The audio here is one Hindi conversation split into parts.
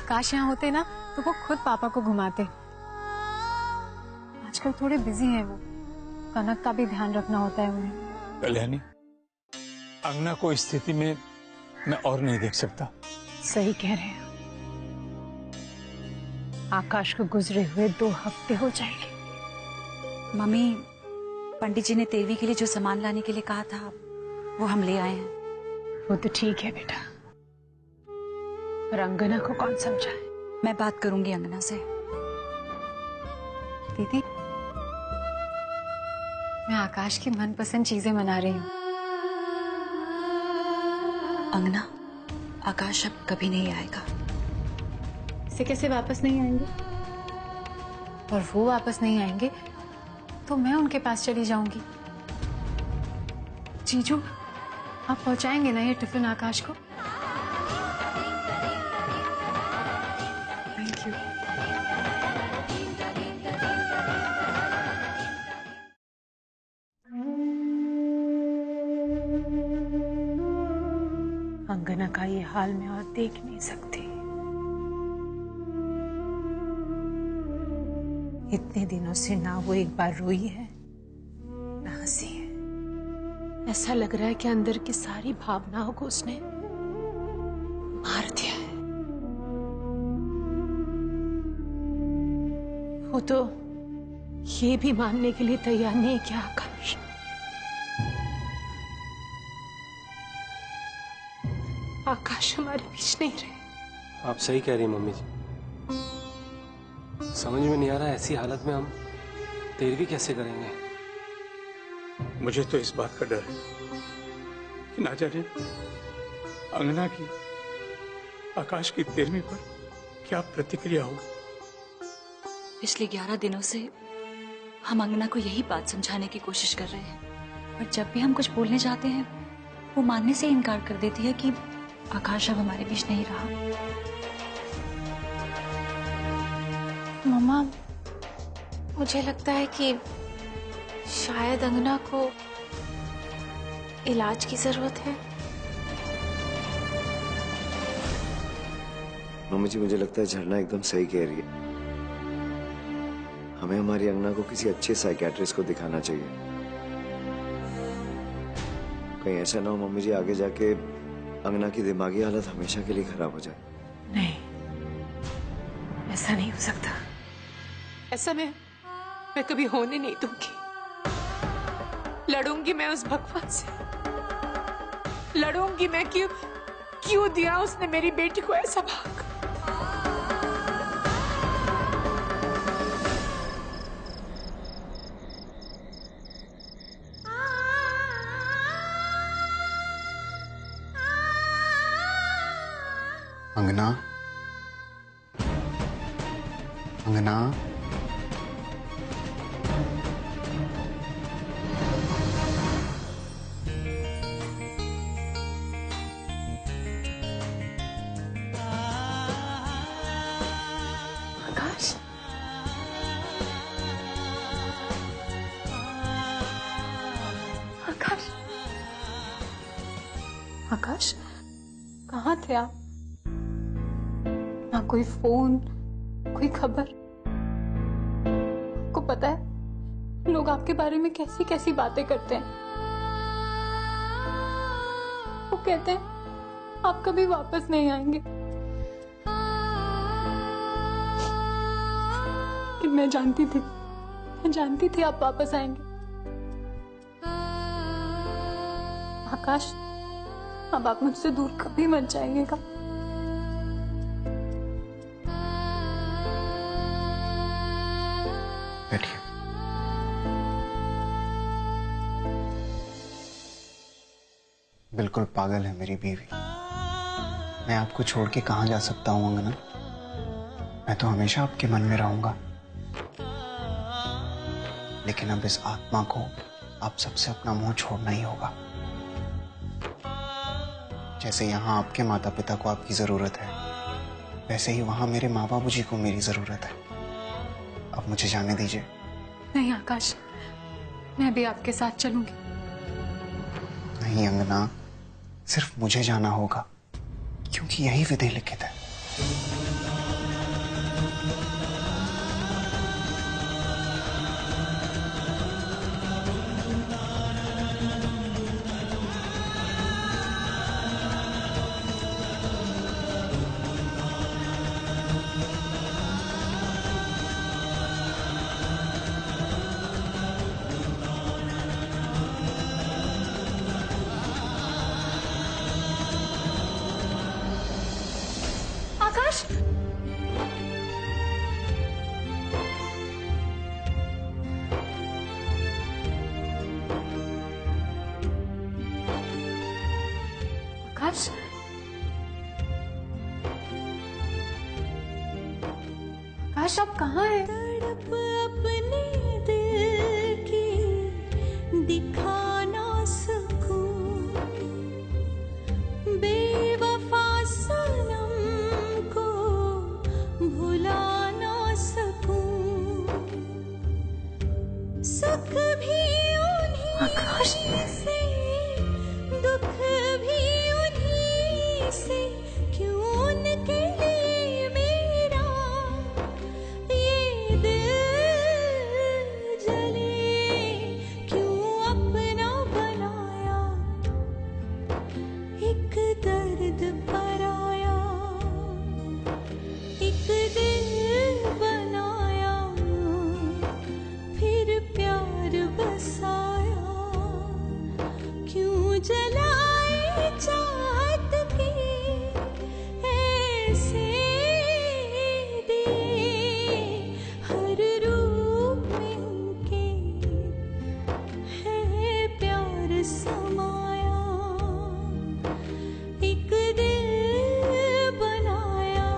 आकाश यहाँ होते ना तो वो खुद पापा को घुमाते। आजकल थोड़े बिजी हैं वो, कनक का भी ध्यान रखना होता है उन्हें। कल्याणी, अंगना को इस स्थिति में मैं और नहीं देख सकता। सही कह रहे हैं। आकाश को गुजरे हुए 2 हफ्ते हो जाएंगे। मम्मी, पंडित जी ने 13वीं के लिए जो सामान लाने के लिए कहा था वो हम ले आए हैं। वो तो ठीक है बेटा, पर अंगना को कौन समझाए? मैं बात करूंगी अंगना से। दीदी, मैं आकाश की मनपसंद चीजें मना रही हूँ। अंगना, आकाश अब कभी नहीं आएगा। इसे कैसे वापस नहीं आएंगे? और वो वापस नहीं आएंगे तो मैं उनके पास चली जाऊंगी। जीजू, आप पहुंचाएंगे ना ये टिफिन आकाश को? Thank you. अंगना का ये हाल मैं और देख नहीं सकती। इतने दिनों से ना वो एक बार रोई है ना हंसी है। ऐसा लग रहा है कि अंदर की सारी भावनाओं को उसने मार दिया है। वो तो ये भी मानने के लिए तैयार नहीं कि आकाश हमारे बीच नहीं रहे। आप सही कह रही हैं मम्मी जी। समझ में नहीं आ रहा ऐसी हालत में हम 13वीं कैसे करेंगे। मुझे तो इस बात का डर है कि ना जाने अंगना की आकाश की 13वीं पर क्या प्रतिक्रिया होगी। पिछले 11 दिनों से हम अंगना को यही बात समझाने की कोशिश कर रहे हैं, पर जब भी हम कुछ बोलने जाते हैं वो मानने से इनकार कर देती है कि आकाश अब हमारे बीच नहीं रहा। मम्मा, मुझे लगता है कि शायद अंगना को इलाज की जरूरत है। मम्मी जी, मुझे लगता है झरना एकदम सही कह रही है। हमें हमारी अंगना को किसी अच्छे साइकियाट्रिस्ट को दिखाना चाहिए। कहीं ऐसा ना हो मम्मी जी आगे जाके अंगना की दिमागी हालत हमेशा के लिए खराब हो जाए। नहीं, ऐसा नहीं हो सकता। ऐसा मैं कभी होने नहीं दूंगी। लड़ूंगी मैं उस भगवान से। लड़ूंगी मैं। क्यों दिया उसने मेरी बेटी को ऐसा भाग। अंगना, अंगना, आकाश, आकाश, आकाश, कहाँ थे आप? ना कोई फोन, कोई खबर। आपको पता है लोग आपके बारे में कैसी कैसी बातें करते हैं। वो कहते हैं आप कभी वापस नहीं आएंगे। कि मैं जानती थी आप वापस आएंगे। आकाश, अब आप मुझसे दूर कभी मत जाइएगा। बैठिए। बिल्कुल पागल है मेरी बीवी। मैं आपको छोड़ के कहां जा सकता हूं अंगना? मैं तो हमेशा आपके मन में रहूंगा। लेकिन अब इस आत्मा को आप सबसे अपना मुंह छोड़ना ही होगा। जैसे यहाँ आपके माता पिता को आपकी जरूरत है, वैसे ही वहां मेरे माँ बाबू जी को मेरी जरूरत है। अब मुझे जाने दीजिए। नहीं आकाश, मैं भी आपके साथ चलूंगी। नहीं अंगना, सिर्फ मुझे जाना होगा, क्योंकि यही विधि लिखित है। आकाश! आकाश! आकाश, आप कहाँ हैं? तड़प अपने दिल की दिखा ना सकूं, बेवफा सनम को भुला ना सकूं, सुख भी उन्हीं आकाश! से, दुख भी उन्हीं से, क्यों उनके लिए मेरा ये दिल जले, क्यों अपना बनाया एक दर्द पराया, एक दिल बनाया फिर प्यार बसाया, क्यों जलाए चाहत के ऐसे दिए, हर रूप में के है प्यार समाया, एक दिल बनाया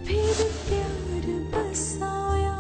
फिर प्यार बसाया।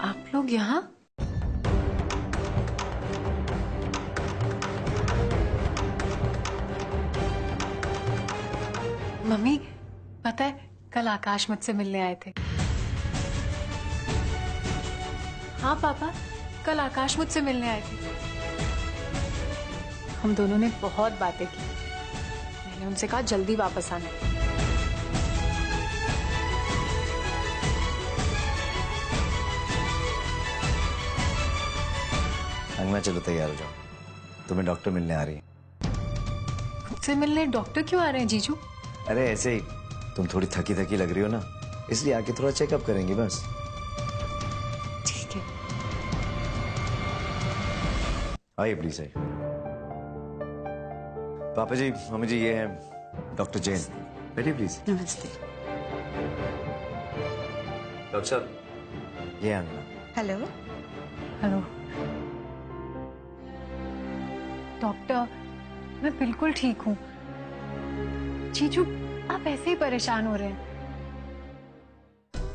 आप लोग यहाँ? मम्मी, पता है कल आकाश मुझसे मिलने आए थे। हाँ पापा, कल आकाश मुझसे मिलने आए थे। हम दोनों ने बहुत बातें की। मैंने उनसे कहा जल्दी वापस आना। अंगना चलो, तैयार हो जाओ, तुम्हें डॉक्टर मिलने आ रही है। मुझसे मिलने डॉक्टर क्यों आ रहे हैं जीजू? अरे ऐसे ही, तुम थोड़ी थकी थकी लग रही हो ना, इसलिए आके थोड़ा चेकअप करेंगे बस। ठीक है। आइए प्लीज आइए। पापा जी, मम्मी जी, ये है डॉक्टर जैन। बैठिए प्लीज। नमस्ते। डॉक्टर साहब, ये अंगना। हेलो। हेलो डॉक्टर, मैं बिल्कुल ठीक हूँ। जीजू, आप ऐसे ही परेशान हो रहे हैं।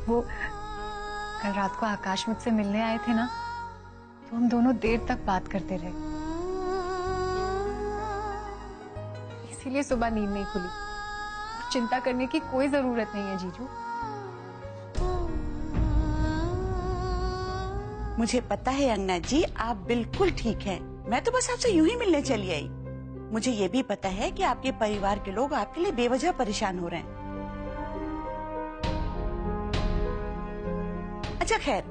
वो कल रात को आकाश मुझसे मिलने आए थे ना, तो हम दोनों देर तक बात करते रहे, इसीलिए सुबह नींद नहीं खुली। चिंता करने की कोई जरूरत नहीं है जीजू। मुझे पता है अंगना जी, आप बिल्कुल ठीक हैं। मैं तो बस आपसे यूं ही मिलने चली आई। मुझे ये भी पता है कि आपके परिवार के लोग आपके लिए बेवजह परेशान हो रहे हैं। अच्छा खैर,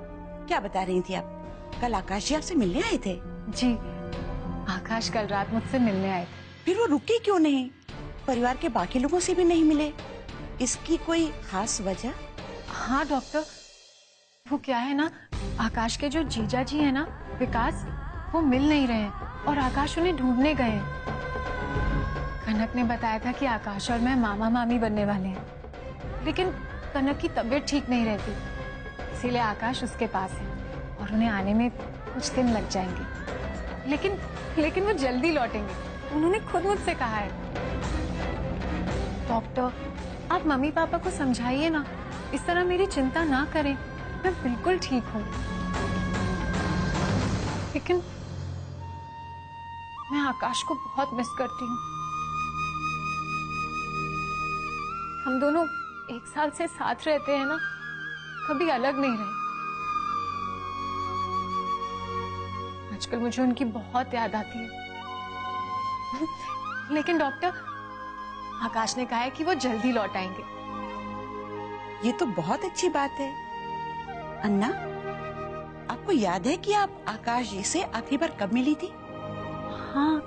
क्या बता रही थी आप? कल आकाश जी आपसे मिलने आए थे? जी, आकाश कल रात मुझसे मिलने आए थे। फिर वो रुके क्यों नहीं? परिवार के बाकी लोगों से भी नहीं मिले? इसकी कोई खास वजह? हाँ डॉक्टर, वो क्या है ना, आकाश के जो जीजा जी है ना, विकास, वो मिल नहीं रहे हैं और आकाश उन्हें ढूंढने गए हैं। कनक ने बताया था कि आकाश और मैं मामा मामी बनने वाले हैं, लेकिन कनक की तबीयत ठीक नहीं रहती, इसीलिए आकाश उसके पास है और उन्हें आने में कुछ दिन लग जाएंगे। लेकिन वो जल्दी लौटेंगे, उन्होंने खुद मुझसे कहा है। डॉक्टर, आप मम्मी पापा को समझाइए ना, इस तरह मेरी चिंता ना करें, मैं बिल्कुल ठीक हूँ। लेकिन मैं आकाश को बहुत मिस करती हूँ। हम दोनों 1 साल से साथ रहते हैं ना, कभी अलग नहीं रहे। आजकल मुझे उनकी बहुत याद आती है। लेकिन डॉक्टर, आकाश ने कहा है कि वो जल्दी लौट आएंगे। ये तो बहुत अच्छी बात है। अन्ना, आपको याद है कि आप आकाश जी से आखिरी बार कब मिली थी? हाँ,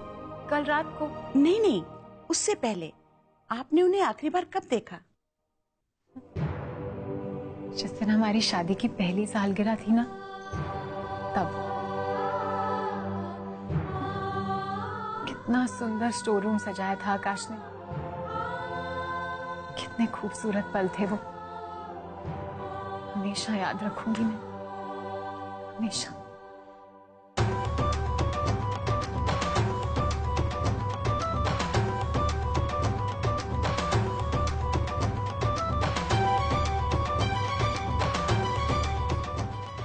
कल रात को। नहीं नहीं, उससे पहले आपने उन्हें आखिरी बार कब देखा? जिस दिन हमारी शादी की पहली सालगिरह थी ना, तब। कितना सुंदर स्टोर रूम सजाया था आकाश ने। कितने खूबसूरत पल थे वो। हमेशा याद रखूंगी मैं, हमेशा।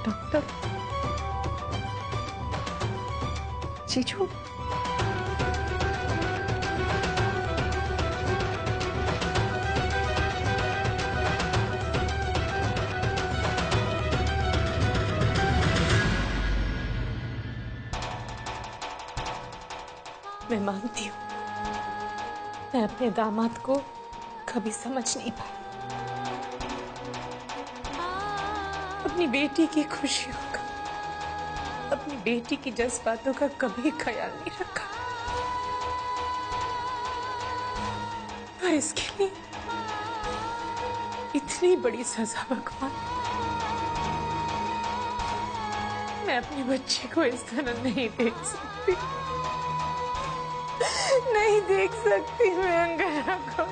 डॉक्टर, जीजू, मैं मानती हूँ, मैं अपने दामाद को कभी समझ नहीं पाई। अपनी बेटी की खुशियों का, अपनी बेटी की जज्बातों का कभी ख्याल नहीं रखा। पर इसके लिए इतनी बड़ी सजा भगवान। मैं अपने बच्चे को इस तरह नहीं देख सकती, नहीं देख सकती मैं अंगना को।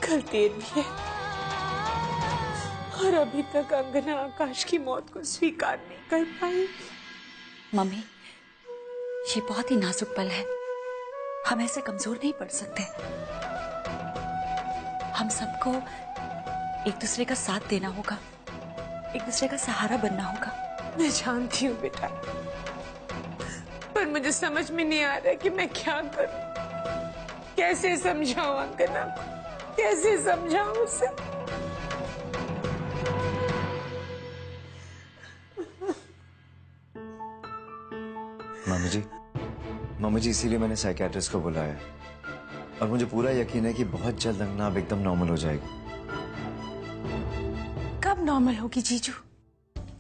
कल 13वीं है और अभी तक अंगना आकाश की मौत को स्वीकार नहीं कर पाई। मम्मी, ये बहुत ही नाजुक पल है, हम ऐसे कमजोर नहीं पड़ सकते। हम सबको एक दूसरे का साथ देना होगा, एक दूसरे का सहारा बनना होगा। मैं जानती हूँ बेटा, पर मुझे समझ में नहीं आ रहा कि मैं क्या करूं। कैसे समझाऊं अंगना को, कैसे समझाऊं उसे। मामी जी, इसीलिए मैंने साइकियाट्रिस्ट को बुलाया है। और मुझे पूरा यकीन है कि बहुत जल्द अंगना अब एकदम नॉर्मल हो जाएगी। कब नॉर्मल होगी जीजू?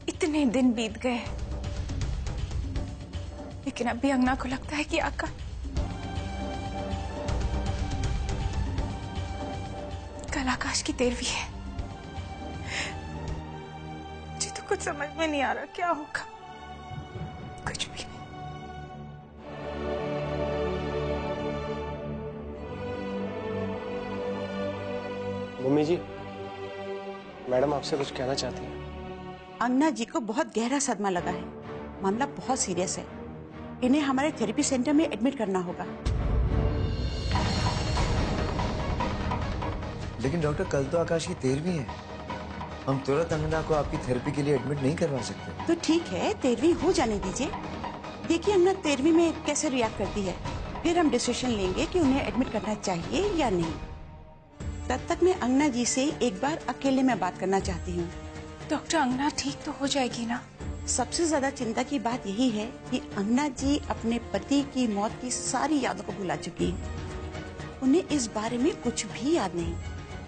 इतने दिन बीत गए, लेकिन अभी अंगना को लगता है कि आका कल आकाश की 13वीं है। मुझे तो कुछ समझ में नहीं आ रहा क्या होगा, कुछ भी नहीं। मम्मी जी, मैडम आपसे कुछ कहना चाहती हैं। अंगना जी को बहुत गहरा सदमा लगा है, मामला बहुत सीरियस है। इन्हें हमारे थेरेपी सेंटर में एडमिट करना होगा। लेकिन डॉक्टर, कल तो आकाश की 13वीं है। हम तुरंत अंगना को आपकी थेरेपी के लिए एडमिट नहीं करवा सकते। तो ठीक है, 13वीं हो जाने दीजिए। देखिए अंगना 13वीं में कैसे रिएक्ट करती है, फिर हम डिसीजन लेंगे कि उन्हें एडमिट करना चाहिए या नहीं। तब तक मैं अंगना जी से एक बार अकेले में बात करना चाहती हूँ। डॉक्टर, अंगना ठीक तो हो जाएगी ना? सबसे ज्यादा चिंता की बात यही है कि अंगना जी अपने पति की मौत की सारी यादों को भुला चुकी हैं। उन्हें इस बारे में कुछ भी याद नहीं,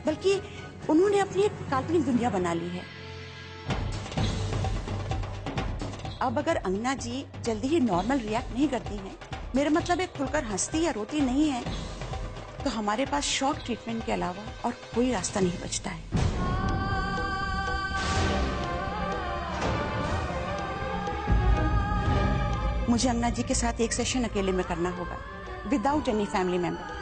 बल्कि उन्होंने अपनी एक काल्पनिक दुनिया बना ली है। अब अगर अंगना जी जल्दी ही नॉर्मल रिएक्ट नहीं करती हैं, मेरा मतलब है खुलकर हंसती या रोती नहीं है, तो हमारे पास शॉक ट्रीटमेंट के अलावा और कोई रास्ता नहीं बचता है। मुझे अंगना जी के साथ एक सेशन अकेले में करना होगा, विदाउट एनी फैमिली मेंबर।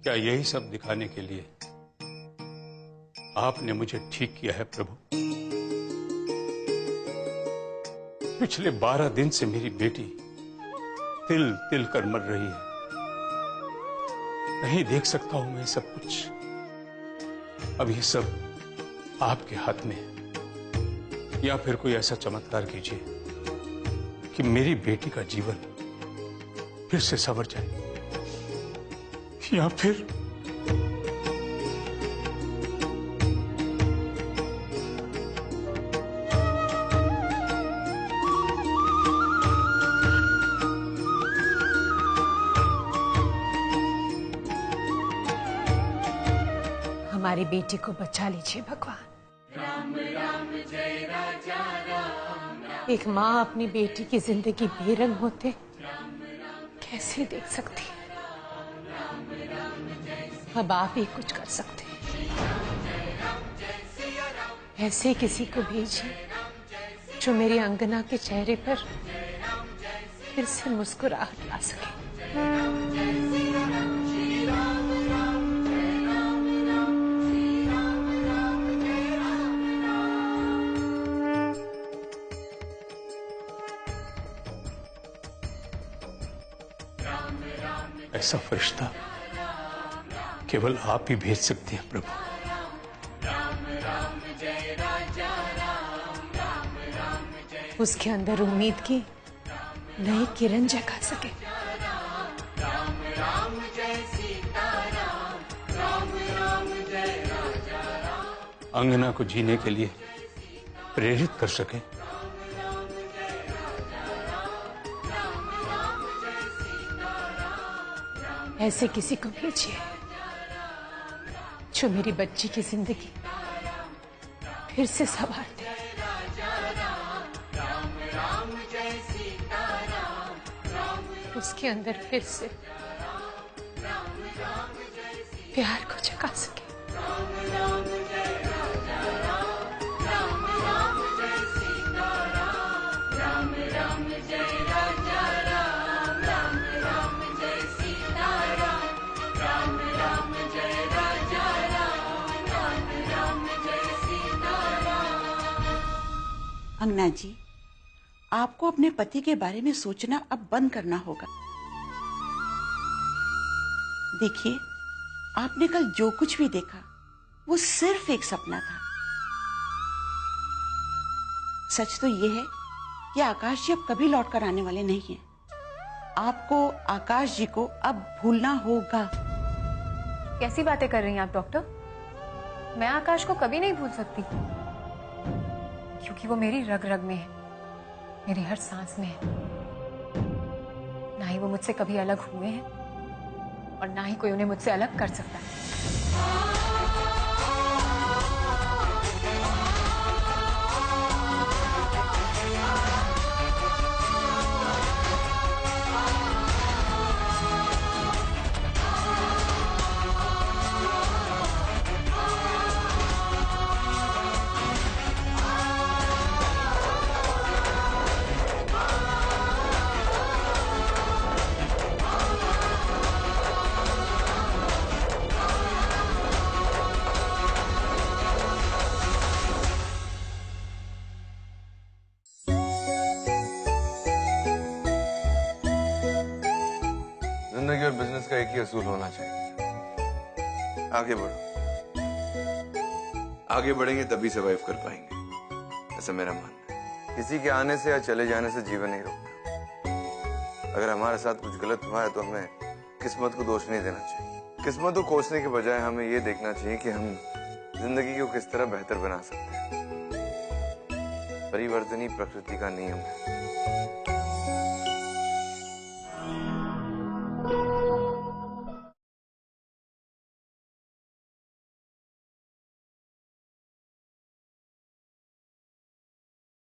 क्या यही सब दिखाने के लिए आपने मुझे ठीक किया है प्रभु? पिछले 12 दिन से मेरी बेटी तिल तिल कर मर रही है। नहीं देख सकता हूं मैं सब कुछ। अब ये सब आपके हाथ में है। या फिर कोई ऐसा चमत्कार कीजिए कि मेरी बेटी का जीवन फिर से संवर जाए, या फिर हमारी बेटी को बचा लीजिए भगवान। एक माँ अपनी बेटी की जिंदगी बेरंग होते कैसे देख सकती है? अब आप ही कुछ कर सकते हैं। ऐसे किसी को भेजिए जो मेरी अंगना के चेहरे पर फिर से मुस्कुराहट ला सके। ऐसा फरिश्ता केवल आप ही भेज सकते हैं प्रभु। उसके अंदर उम्मीद की नई किरण जगा सके। अंगना को जीने के लिए प्रेरित कर सके। ऐसे किसी को भेजिए जो मेरी बच्ची की जिंदगी फिर से संवार दे। उसके अंदर फिर से प्यार को जगा सके। अंगना जी, आपको अपने पति के बारे में सोचना अब बंद करना होगा। देखिए, आपने कल जो कुछ भी देखा वो सिर्फ एक सपना था। सच तो ये है कि आकाश जी अब कभी लौट कर आने वाले नहीं हैं। आपको आकाश जी को अब भूलना होगा। कैसी बातें कर रही हैं आप डॉक्टर? मैं आकाश को कभी नहीं भूल सकती, क्योंकि वो मेरी रग रग में है, मेरी हर सांस में है। ना ही वो मुझसे कभी अलग हुए हैं और ना ही कोई उन्हें मुझसे अलग कर सकता है। जिंदगी और बिजनेस का एक ही असूल होना चाहिए, आगे बढ़ो। आगे बढ़ेंगे तभी सर्वाइव कर पाएंगे, ऐसा मेरा मानना है। किसी के आने से या चले जाने से जीवन नहीं रुकता। अगर हमारे साथ कुछ गलत हुआ है तो हमें किस्मत को दोष नहीं देना चाहिए। किस्मत को कोसने के बजाय हमें ये देखना चाहिए कि हम जिंदगी को किस तरह बेहतर बना सकते हैं। परिवर्तन ही प्रकृति का नियम है।